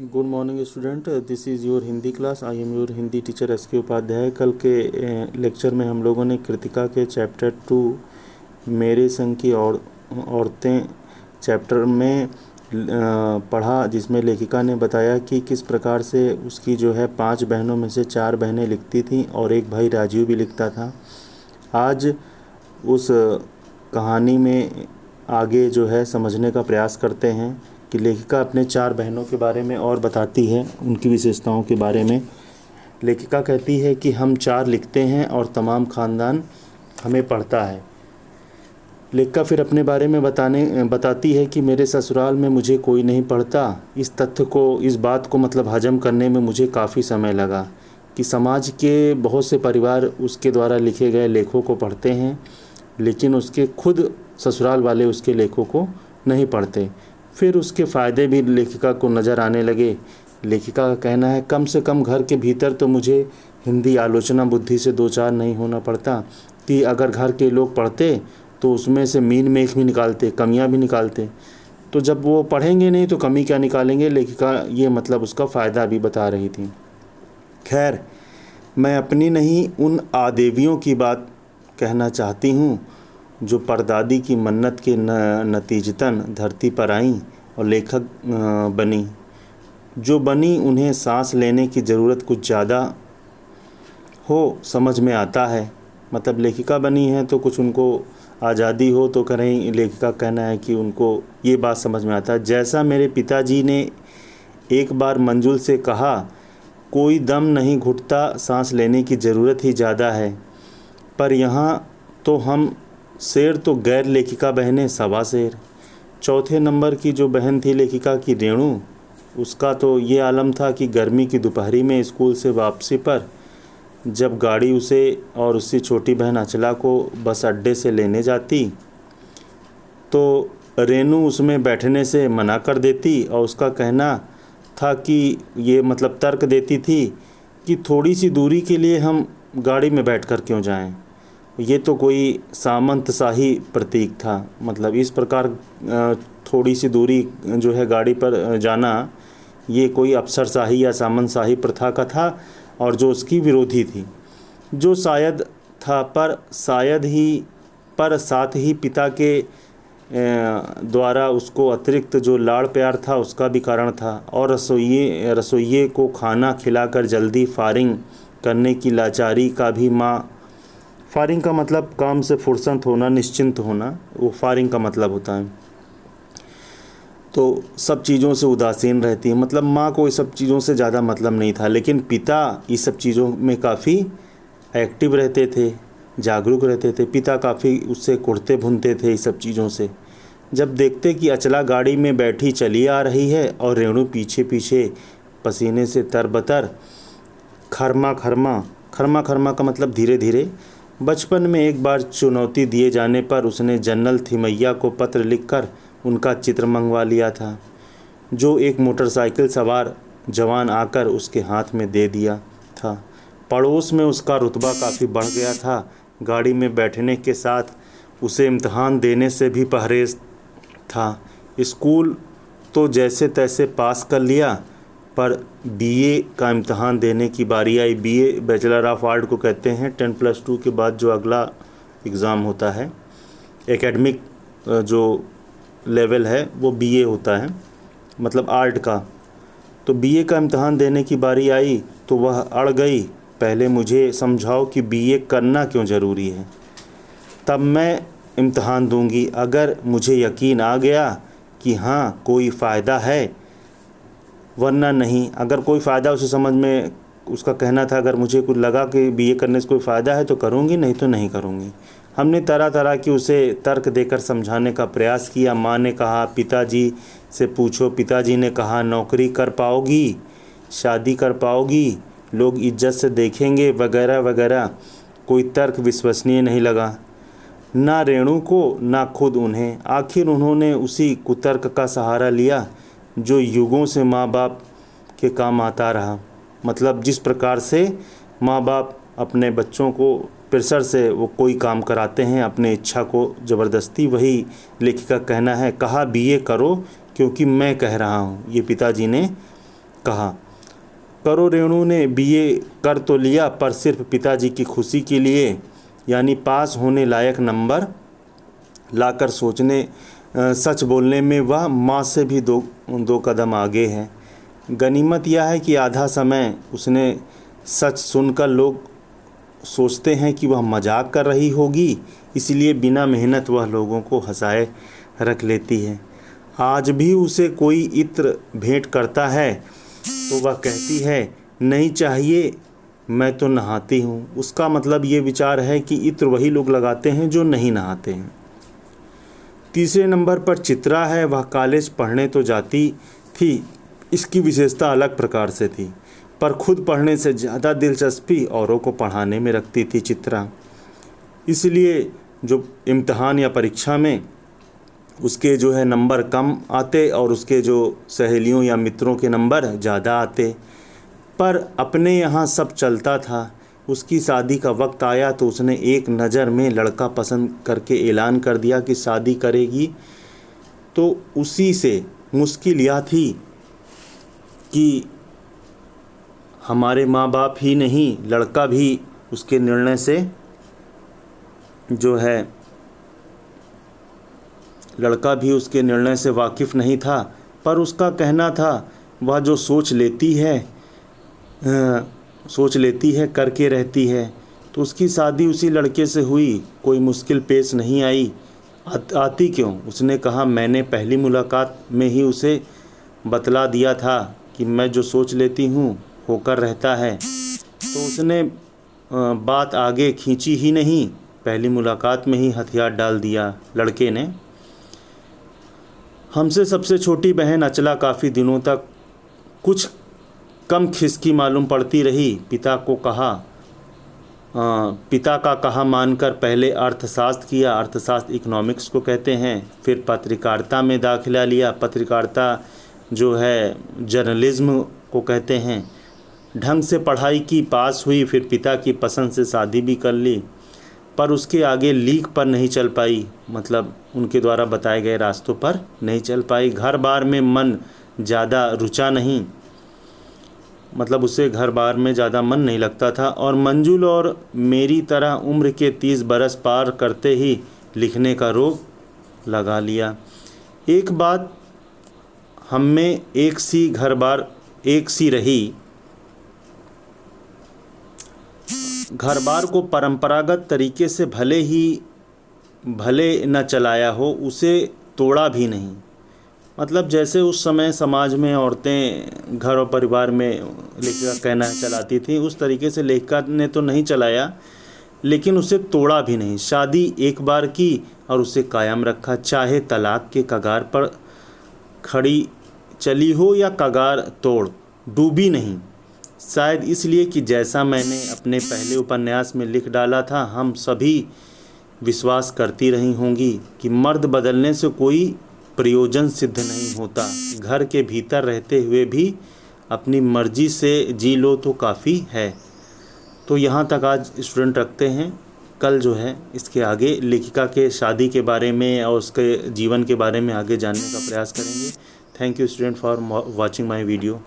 Good morning student, this is your Hindi class. I am your Hindi teacher S के उपाध्याय। कल के lecture में हम लोगों ने कृतिका के चैप्टर 2 मेरे संग की औरतें चैप्टर में पढ़ा, जिसमें लेखिका ने बताया कि किस प्रकार से उसकी जो है 5 बहनों में से 4 बहनें लिखती थीं और एक भाई राजीव भी लिखता था। आज उस कहानी में आगे जो है समझने का प्रयास करते हैं कि लेखिका अपने 4 बहनों के बारे में और बताती है, उनकी विशेषताओं के बारे में। लेखिका कहती है कि हम 4 लिखते हैं और तमाम ख़ानदान हमें पढ़ता है। लेखिका फिर अपने बारे में बताती है कि मेरे ससुराल में मुझे कोई नहीं पढ़ता। इस बात को मतलब हजम करने में मुझे काफ़ी समय लगा कि समाज के बहुत से परिवार उसके द्वारा लिखे गए लेखों को पढ़ते हैं, लेकिन उसके खुद ससुराल वाले उसके लेखों को नहीं पढ़ते। फिर उसके फ़ायदे भी लेखिका को नज़र आने लगे। लेखिका का कहना है, कम से कम घर के भीतर तो मुझे हिंदी आलोचना बुद्धि से 2-4 नहीं होना पड़ता कि अगर घर के लोग पढ़ते तो उसमें से मीन मेख भी निकालते, कमियां भी निकालते। तो जब वो पढ़ेंगे नहीं तो कमी क्या निकालेंगे। लेखिका ये मतलब उसका फ़ायदा भी बता रही थी। खैर, मैं अपनी नहीं उन आदेवियों की बात कहना चाहती हूँ जो परदादी की मन्नत के नतीजतन धरती पर आईं और लेखक बनी। जो बनी उन्हें सांस लेने की ज़रूरत कुछ ज़्यादा हो, समझ में आता है। मतलब लेखिका बनी है तो कुछ उनको आज़ादी हो तो करें। लेखिका कहना है कि उनको ये बात समझ में आता है। जैसा मेरे पिताजी ने एक बार मंजुल से कहा, कोई दम नहीं घुटता, सांस लेने की ज़रूरत ही ज़्यादा है। पर यहाँ तो हम शेर तो गैर लेखिका बहनें सवा शेर। चौथे नंबर की जो बहन थी लेखिका की, रेणु, उसका तो ये आलम था कि गर्मी की दोपहरी में स्कूल से वापसी पर जब गाड़ी उसे और उसकी छोटी बहन अचला को बस अड्डे से लेने जाती तो रेणु उसमें बैठने से मना कर देती और उसका कहना था कि ये मतलब तर्क देती थी कि थोड़ी सी दूरी के लिए हम गाड़ी में बैठकर क्यों जाएं। ये तो कोई सामंतशाही प्रतीक था। मतलब इस प्रकार थोड़ी सी दूरी जो है गाड़ी पर जाना, ये कोई अफसरशाही या सामंतशाही प्रथा का था और जो उसकी विरोधी थी, जो शायद था पर साथ ही पिता के द्वारा उसको अतिरिक्त जो लाड़ प्यार था उसका भी कारण था। और रसोइये को खाना खिलाकर जल्दी फारिग करने की लाचारी का भी फारिग का मतलब काम से फुर्सत होना, निश्चिंत होना, वो फारिग का मतलब होता है। तो सब चीज़ों से उदासीन रहती है। मतलब माँ को इस सब चीज़ों से ज़्यादा मतलब नहीं था, लेकिन पिता इस सब चीज़ों में काफ़ी एक्टिव रहते थे, जागरूक रहते थे। पिता काफ़ी उससे कुढ़ते भुनते थे इस सब चीज़ों से। जब देखते कि अचला गाड़ी में बैठी चली आ रही है और रेणु पीछे पीछे पसीने से तरबतर, खरमा खरमा का मतलब धीरे धीरे। बचपन में एक बार चुनौती दिए जाने पर उसने जनरल थिमैया को पत्र लिखकर उनका चित्र मंगवा लिया था, जो एक मोटरसाइकिल सवार जवान आकर उसके हाथ में दे दिया था। पड़ोस में उसका रुतबा काफ़ी बढ़ गया था। गाड़ी में बैठने के साथ उसे इम्तहान देने से भी परहेज था। स्कूल तो जैसे तैसे पास कर लिया, पर बीए का इम्तहान देने की बारी आई। बीए बैचलर ऑफ आर्ट को कहते हैं। 10+2 के बाद जो अगला एग्ज़ाम होता है, एकेडमिक जो लेवल है वो बीए होता है, मतलब आर्ट का। तो बीए का इम्तहान देने की बारी आई तो वह अड़ गई। पहले मुझे समझाओ कि बीए करना क्यों ज़रूरी है, तब मैं इम्तहान दूंगी। अगर मुझे यकीन आ गया कि हाँ कोई फ़ायदा है, वरना नहीं। अगर कोई फ़ायदा उसे समझ में, उसका कहना था अगर मुझे कुछ लगा कि बीए करने से कोई फ़ायदा है तो करूँगी, नहीं तो नहीं करूँगी। हमने तरह तरह की उसे तर्क देकर समझाने का प्रयास किया। माँ ने कहा पिताजी से पूछो, पिताजी ने कहा नौकरी कर पाओगी, शादी कर पाओगी, लोग इज्जत से देखेंगे, वगैरह वगैरह। कोई तर्क विश्वसनीय नहीं लगा, ना रेणु को ना खुद उन्हें। आखिर उन्होंने उसी कुतर्क का सहारा लिया जो युगों से माँ बाप के काम आता रहा। मतलब जिस प्रकार से माँ बाप अपने बच्चों को प्रेशर से वो कोई काम कराते हैं, अपने इच्छा को ज़बरदस्ती, वही लेखिका कहना है। कहा बीए करो क्योंकि मैं कह रहा हूँ। ये पिताजी ने कहा। करो रेणु ने बीए कर तो लिया, पर सिर्फ पिताजी की खुशी के लिए, यानी पास होने लायक नंबर लाकर सच बोलने में वह माँ से भी दो कदम आगे है। गनीमत यह है कि आधा समय उसने सच सुनकर लोग सोचते हैं कि वह मजाक कर रही होगी, इसलिए बिना मेहनत वह लोगों को हंसाए रख लेती है। आज भी उसे कोई इत्र भेंट करता है तो वह कहती है, नहीं चाहिए, मैं तो नहाती हूँ। उसका मतलब ये विचार है कि इत्र वही लोग लगाते हैं जो नहीं नहाते हैं। तीसरे नंबर पर चित्रा है। वह कॉलेज पढ़ने तो जाती थी, इसकी विशेषता अलग प्रकार से थी, पर खुद पढ़ने से ज़्यादा दिलचस्पी औरों को पढ़ाने में रखती थी चित्रा। इसलिए जो इम्तिहान या परीक्षा में उसके जो है नंबर कम आते और उसके जो सहेलियों या मित्रों के नंबर ज़्यादा आते। पर अपने यहाँ सब चलता था। उसकी शादी का वक्त आया तो उसने एक नज़र में लड़का पसंद करके ऐलान कर दिया कि शादी करेगी। तो उसी से मुश्किल यह थी कि हमारे माँ बाप ही नहीं, लड़का भी उसके निर्णय से जो है लड़का भी उसके निर्णय से वाकिफ़ नहीं था। पर उसका कहना था वह जो सोच लेती है करके रहती है। तो उसकी शादी उसी लड़के से हुई। कोई मुश्किल पेश नहीं आई। आती क्यों? उसने कहा, मैंने पहली मुलाकात में ही उसे बतला दिया था कि मैं जो सोच लेती हूँ होकर रहता है। तो उसने बात आगे खींची ही नहीं, पहली मुलाकात में ही हथियार डाल दिया लड़के ने। हमसे सबसे छोटी बहन अचला काफ़ी दिनों तक कुछ कम खिसकी मालूम पड़ती रही। पिता का कहा मानकर पहले अर्थशास्त्र किया। अर्थशास्त्र इकोनॉमिक्स को कहते हैं। फिर पत्रकारिता में दाखिला लिया। पत्रकारिता जो है जर्नलिज्म को कहते हैं। ढंग से पढ़ाई की, पास हुई। फिर पिता की पसंद से शादी भी कर ली, पर उसके आगे लीक पर नहीं चल पाई, मतलब उनके द्वारा बताए गए रास्तों पर नहीं चल पाई। घर बार में मन ज़्यादा रुचा नहीं, मतलब उसे घर बार में ज़्यादा मन नहीं लगता था। और मंजुल और मेरी तरह उम्र के 30 बरस पार करते ही लिखने का रोग लगा लिया। एक बात हम में एक सी रही। घर बार को परंपरागत तरीके से भले न चलाया हो, उसे तोड़ा भी नहीं। मतलब जैसे उस समय समाज में औरतें घर और परिवार में लेखिका कहना चलाती थी, उस तरीके से लेखिका ने तो नहीं चलाया, लेकिन उसे तोड़ा भी नहीं। शादी एक बार की और उसे कायम रखा, चाहे तलाक के कगार पर खड़ी चली हो या कगार तोड़, डूबी नहीं। शायद इसलिए कि जैसा मैंने अपने पहले उपन्यास में लिख डाला था, हम सभी विश्वास करती रही होंगी कि मर्द बदलने से कोई प्रयोजन सिद्ध नहीं होता। घर के भीतर रहते हुए भी अपनी मर्जी से जी लो तो काफ़ी है। तो यहाँ तक आज स्टूडेंट रखते हैं। कल जो है इसके आगे लेखिका के शादी के बारे में और उसके जीवन के बारे में आगे जानने का प्रयास करेंगे। Thank you student for watching my video.